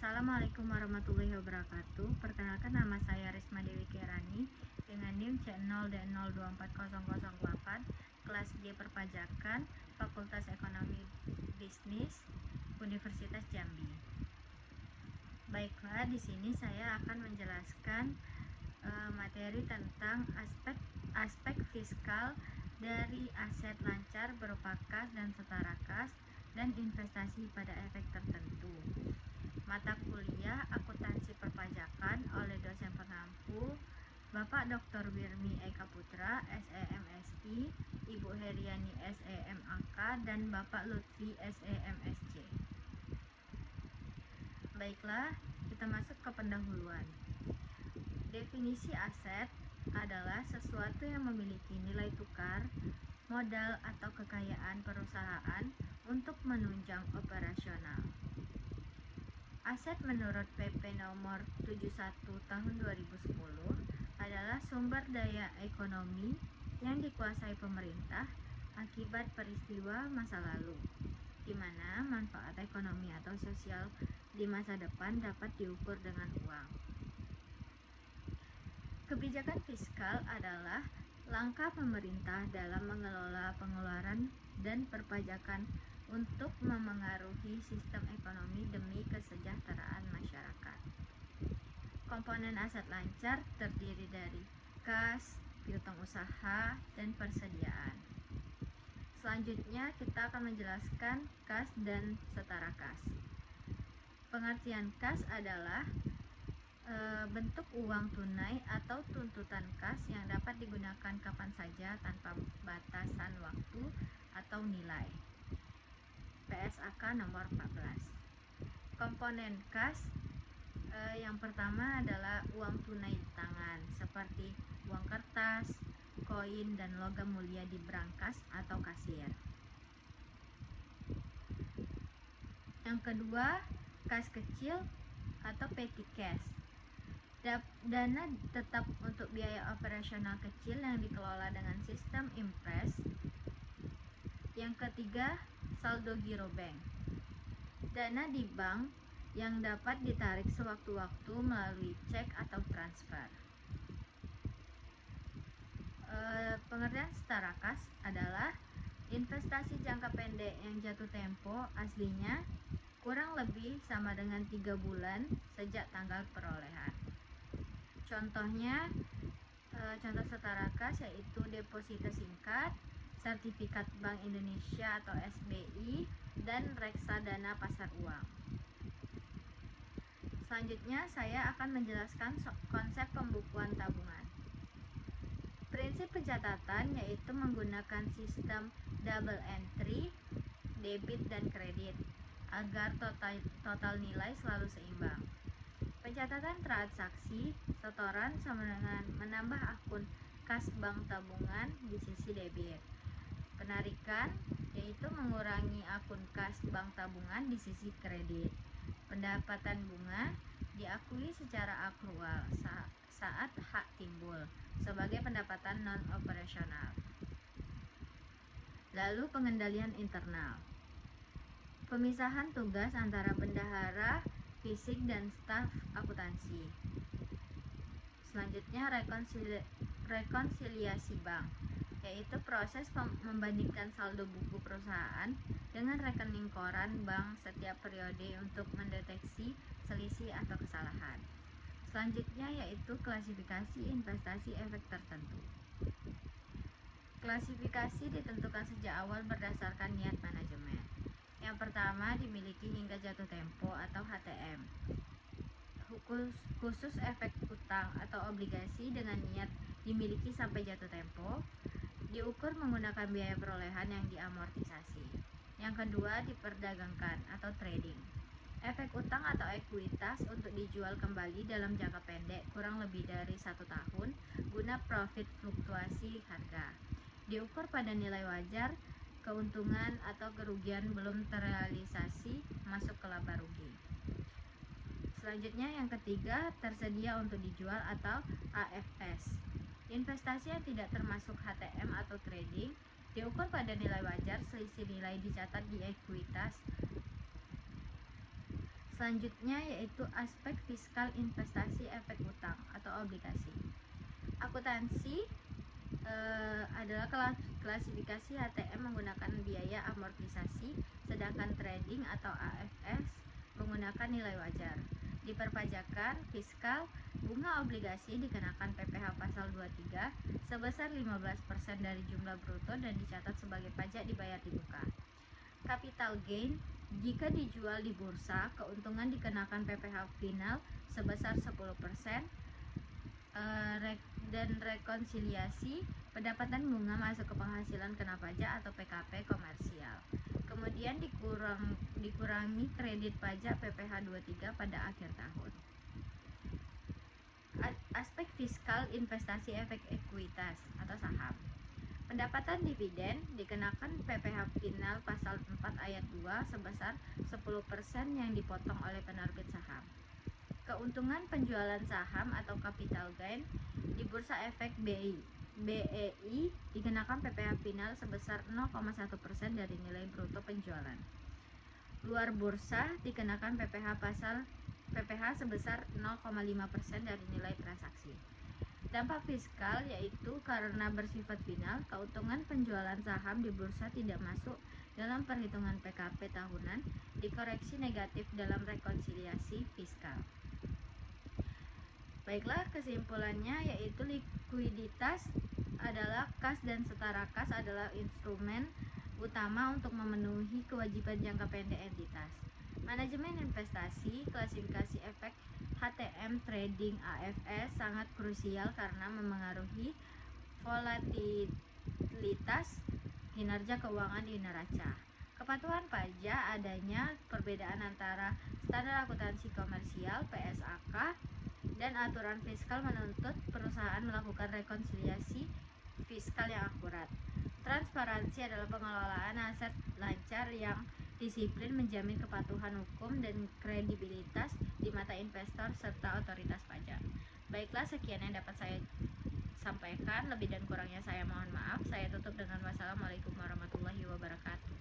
Assalamualaikum warahmatullahi wabarakatuh. Perkenalkan, nama saya Risma Dewi Kirani dengan NIM C0D024008, kelas G Perpajakan, Fakultas Ekonomi Bisnis, Universitas Jambi. Baiklah, di sini saya akan menjelaskan materi tentang aspek fiskal dari aset lancar berupa kas dan setara kas dan investasi pada efek tertentu. Mata kuliah Akuntansi Perpajakan oleh dosen pengampu Bapak Dr. Wirmi Eka Putra, SEMSI, Ibu Heriani SEMAK, dan Bapak Lutfi SEMSC. Baiklah, kita masuk ke pendahuluan. Definisi aset adalah sesuatu yang memiliki nilai tukar, modal atau kekayaan perusahaan untuk menunjang operasional. Aset menurut PP nomor 71 tahun 2010 adalah sumber daya ekonomi yang dikuasai pemerintah akibat peristiwa masa lalu, di mana manfaat ekonomi atau sosial di masa depan dapat diukur dengan uang. Kebijakan fiskal adalah langkah pemerintah dalam mengelola pengeluaran dan perpajakan untuk memengaruhi sistem ekonomi demi kesejahteraan masyarakat. Komponen aset lancar terdiri dari kas, piutang usaha, dan persediaan. Selanjutnya kita akan menjelaskan kas dan setara kas. Pengertian kas adalah bentuk uang tunai atau tuntutan kas yang dapat digunakan kapan saja tanpa batasan waktu atau nilai. PSAK nomor 14. Komponen kas yang pertama adalah uang tunai di tangan seperti uang kertas, koin, dan logam mulia di brankas atau kasir. Yang kedua, kas kecil atau petty cash. Dana tetap untuk biaya operasional kecil yang dikelola dengan sistem impres. Yang ketiga, saldo giro bank. Dana di bank yang dapat ditarik sewaktu-waktu melalui cek atau transfer. Pengertian setara kas adalah investasi jangka pendek yang jatuh tempo aslinya kurang lebih sama dengan 3 bulan sejak tanggal perolehan. Contohnya, contoh setara kas yaitu deposito singkat, sertifikat Bank Indonesia atau SBI, dan reksadana pasar uang. Selanjutnya saya akan menjelaskan konsep pembukuan tabungan. Prinsip pencatatan yaitu menggunakan sistem double entry, debit dan kredit, agar total nilai selalu seimbang. Pencatatan transaksi setoran sama dengan menambah akun kas bank tabungan di sisi debit. Penarikan yaitu mengurangi akun kas bank tabungan di sisi kredit. Pendapatan bunga diakui secara akrual saat hak timbul sebagai pendapatan non-operasional. Lalu pengendalian internal. Pemisahan tugas antara bendahara fisik dan staf akuntansi. Selanjutnya rekonsiliasi bank, yaitu proses membandingkan saldo buku perusahaan dengan rekening koran bank setiap periode untuk mendeteksi selisih atau kesalahan. Selanjutnya yaitu klasifikasi investasi efek tertentu. Klasifikasi ditentukan sejak awal berdasarkan niat manajemen. Yang pertama, dimiliki hingga jatuh tempo atau HTM. Khusus efek utang atau obligasi dengan niat dimiliki sampai jatuh tempo, diukur menggunakan biaya perolehan yang diamortisasi. Yang kedua, diperdagangkan atau trading. Efek utang atau ekuitas untuk dijual kembali dalam jangka pendek kurang lebih dari 1 tahun guna profit fluktuasi harga. Diukur pada nilai wajar, keuntungan atau kerugian belum terrealisasi masuk ke laba rugi. Selanjutnya yang ketiga, tersedia untuk dijual atau AFS. Investasi yang tidak termasuk HTM atau trading diukur pada nilai wajar, selisih nilai dicatat di ekuitas. Selanjutnya yaitu aspek fiskal investasi efek utang atau obligasi. Akuntansi adalah klasifikasi HTM menggunakan biaya amortisasi, sedangkan trading atau AFS menggunakan nilai wajar. Di perpajakan fiskal, bunga obligasi dikenakan PPh pasal 23 sebesar 15% dari jumlah bruto dan dicatat sebagai pajak dibayar di muka. Capital gain, jika dijual di bursa, keuntungan dikenakan PPh final sebesar 10%. Dan rekonsiliasi, pendapatan bunga masuk ke penghasilan kena pajak atau PKP komersial. Kemudian dikurangi kredit pajak PPh 23 pada akhir tahun. Aspek fiskal investasi efek ekuitas atau saham. Pendapatan dividen dikenakan PPh final pasal 4 ayat 2 sebesar 10% yang dipotong oleh penerbit saham. Keuntungan penjualan saham atau capital gain di Bursa Efek BEI dikenakan PPh final sebesar 0,1% dari nilai bruto penjualan. Luar bursa dikenakan PPh sebesar 0,5% dari nilai transaksi. Dampak fiskal yaitu karena bersifat final, keuntungan penjualan saham di bursa tidak masuk dalam perhitungan PKP tahunan, dikoreksi negatif dalam rekonsiliasi fiskal. Baiklah, kesimpulannya yaitu likuiditas adalah kas dan setara kas adalah instrumen utama untuk memenuhi kewajiban jangka pendek entitas. Manajemen investasi, klasifikasi efek HTM, trading, AFS sangat krusial karena memengaruhi volatilitas kinerja keuangan di neraca. Kepatuhan pajak, adanya perbedaan antara standar akuntansi komersial (PSAK) dan aturan fiskal menuntut perusahaan melakukan rekonsiliasi fiskal yang akurat. Transparansi adalah pengelolaan aset lancar yang disiplin, menjamin kepatuhan hukum dan kredibilitas di mata investor serta otoritas pajak. Baiklah, sekian yang dapat saya sampaikan. Lebih dan kurangnya saya mohon maaf. Saya tutup dengan wassalamualaikum warahmatullahi wabarakatuh.